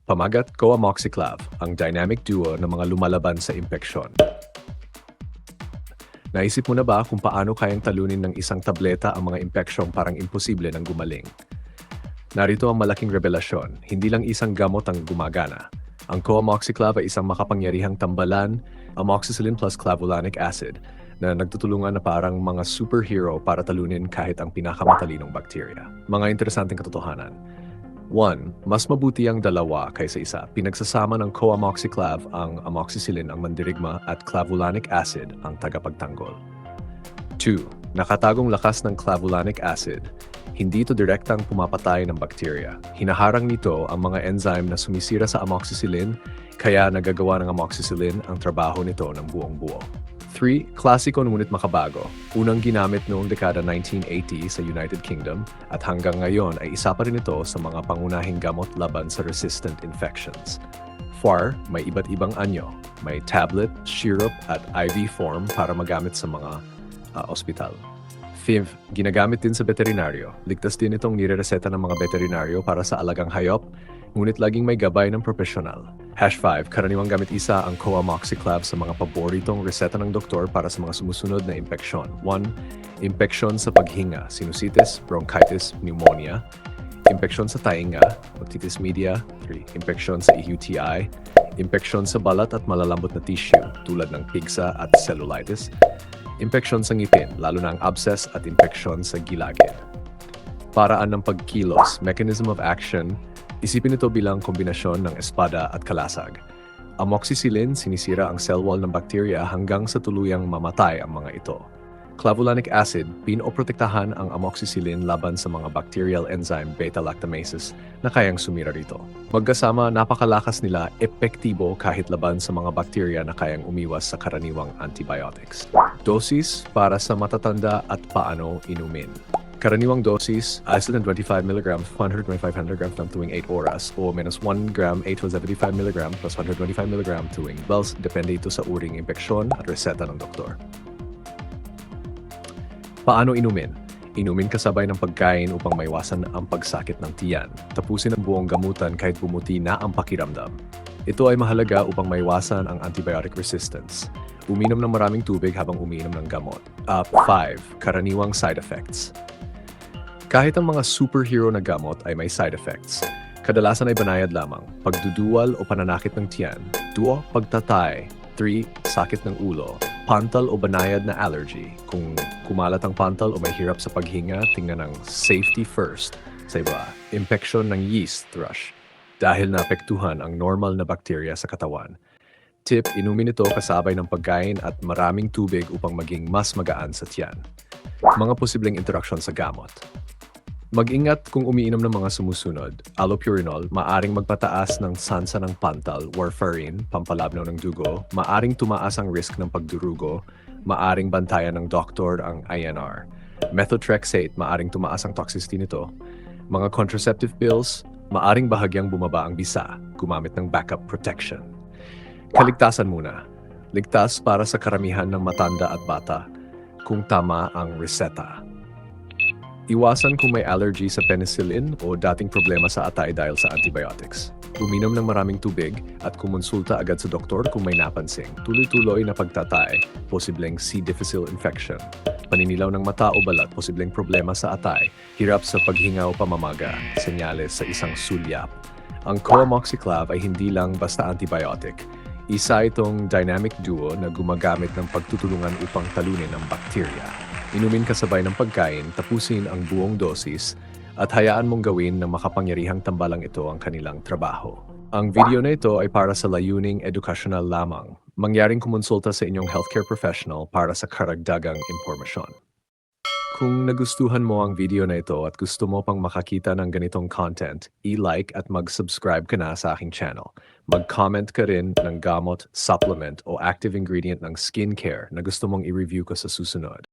Pamagat Coamoxiclav, ang dynamic duo ng mga lumalaban sa impeksyon. Naisip mo na ba kung paano kayang talunin ng isang tableta ang mga impeksyong parang imposible ng gumaling? Narito ang malaking revelasyon, hindi lang isang gamot ang gumagana. Ang Coamoxiclav ay isang makapangyarihang tambalan, amoxicillin plus clavulanic acid, na nagtutulungan na parang mga superhero para talunin kahit ang pinakamatalinong bakterya. Mga interesanteng katotohanan. 1. Mas mabuti ang dalawa kaysa isa. Pinagsasama ng Coamoxiclav ang amoxicillin ang mandirigma at clavulanic acid ang tagapagtanggol. 2. Nakatagong lakas ng clavulanic acid. Hindi ito direktang pumapatay ng bakterya. Hinaharang nito ang mga enzyme na sumisira sa amoxicillin, kaya nagagawa ng amoxicillin ang trabaho nito ng buong buo. 3. Klasiko ngunit makabago. Unang ginamit noong dekada 1980 sa United Kingdom at hanggang ngayon ay isa pa rin ito sa mga pangunahing gamot laban sa resistant infections. 4. May iba't ibang anyo. May tablet, syrup at IV form para magamit sa mga ospital. 5. Ginagamit din sa veterinaryo. Ligtas din itong nirereseta ng mga veterinaryo para sa alagang hayop, ngunit laging may gabay ng profesional. #5. Karaniwang gamit isa ang Coamoxiclav sa mga paboritong reseta ng doktor para sa mga sumusunod na impeksyon. 1. Impeksyon sa paghinga, sinusitis, bronchitis, pneumonia. Impeksyon sa tainga, otitis media. 3. Impeksyon sa UTI. Impeksyon sa balat at malalambot na tissue tulad ng pigsa at cellulitis. Impeksyon sa ngipin, lalo na ang abscess at impeksyon sa gilagid. Paraan ng pagkilos, mechanism of action. Isipin ito bilang kombinasyon ng espada at kalasag. Amoxicillin, sinisira ang cell wall ng bakterya hanggang sa tuluyang mamatay ang mga ito. Clavulanic acid, pinoprotektahan ang amoxicillin laban sa mga bacterial enzyme beta-lactamases na kayang sumira rito. Magkasama, napakalakas nila, epektibo kahit laban sa mga bakterya na kayang umiwas sa karaniwang antibiotics. Dosis para sa matatanda at paano inumin. Karaniwang dosis, less than 25 mg, 125 mg ng tuwing 8 oras o minus 1 gram 8 to 75 mg plus 125 mg tuwing bells, depende ito sa uring impeksyon at reseta ng doktor. Paano inumin? Inumin kasabay ng pagkain upang maiwasan ang pagsakit ng tiyan. Tapusin ang buong gamutan kahit bumuti na ang pakiramdam. Ito ay mahalaga upang maiwasan ang antibiotic resistance. Uminom ng maraming tubig habang umiinom ng gamot. 5. Karaniwang side effects. Kahit ang mga superhero na gamot ay may side effects. Kadalasan ay banayad lamang, pagduduwal o pananakit ng tiyan. 2. Pagtatay. 3. Sakit ng ulo. Pantal o banayad na allergy. Kung kumalat ang pantal o may hirap sa paghinga, tingnan ang safety first. Sa iba, impeksyon ng yeast thrush. Dahil naapektuhan ang normal na bakterya sa katawan. Tip, inumin ito kasabay ng pagkain at maraming tubig upang maging mas magaan sa tiyan. Mga posibleng interaksyon sa gamot. Mag-ingat kung umiinom ng mga sumusunod. Allopurinol, maaring magpataas ng sansa ng pantal. Warfarin, pampalabnaw ng dugo. Maaring tumaas ang risk ng pagdurugo. Maaring bantayan ng doktor ang INR. Methotrexate, maaring tumaas ang toxicity nito. Mga contraceptive pills, maaring bahagyang bumaba ang bisa. Gumamit ng backup protection. Kaligtasan muna. Ligtas para sa karamihan ng matanda at bata kung tama ang reseta. Iwasan kung may allergy sa penicillin o dating problema sa atay dahil sa antibiotics. Uminom ng maraming tubig at kumonsulta agad sa doktor kung may napansing. Tuloy-tuloy na pagtatay, posibleng C. difficile infection. Paninilaw ng mata o balat, posibleng problema sa atay. Hirap sa paghinga o pamamaga, senyales sa isang sulyap. Ang Coamoxiclav ay hindi lang basta antibiotic. Isa itong dynamic duo na gumagamit ng pagtutulungan upang talunin ang bakterya. Inumin kasabay ng pagkain, tapusin ang buong dosis, at hayaan mong gawin ng makapangyarihang tambalang ito ang kanilang trabaho. Ang video na ito ay para sa layuning edukasyonal lamang. Mangyaring kumonsulta sa inyong healthcare professional para sa karagdagang impormasyon. Kung nagustuhan mo ang video na ito at gusto mo pang makakita ng ganitong content, i-like at mag-subscribe ka na sa aking channel. Mag-comment ka rin ng gamot, supplement o active ingredient ng skincare na gusto mong i-review ko sa susunod.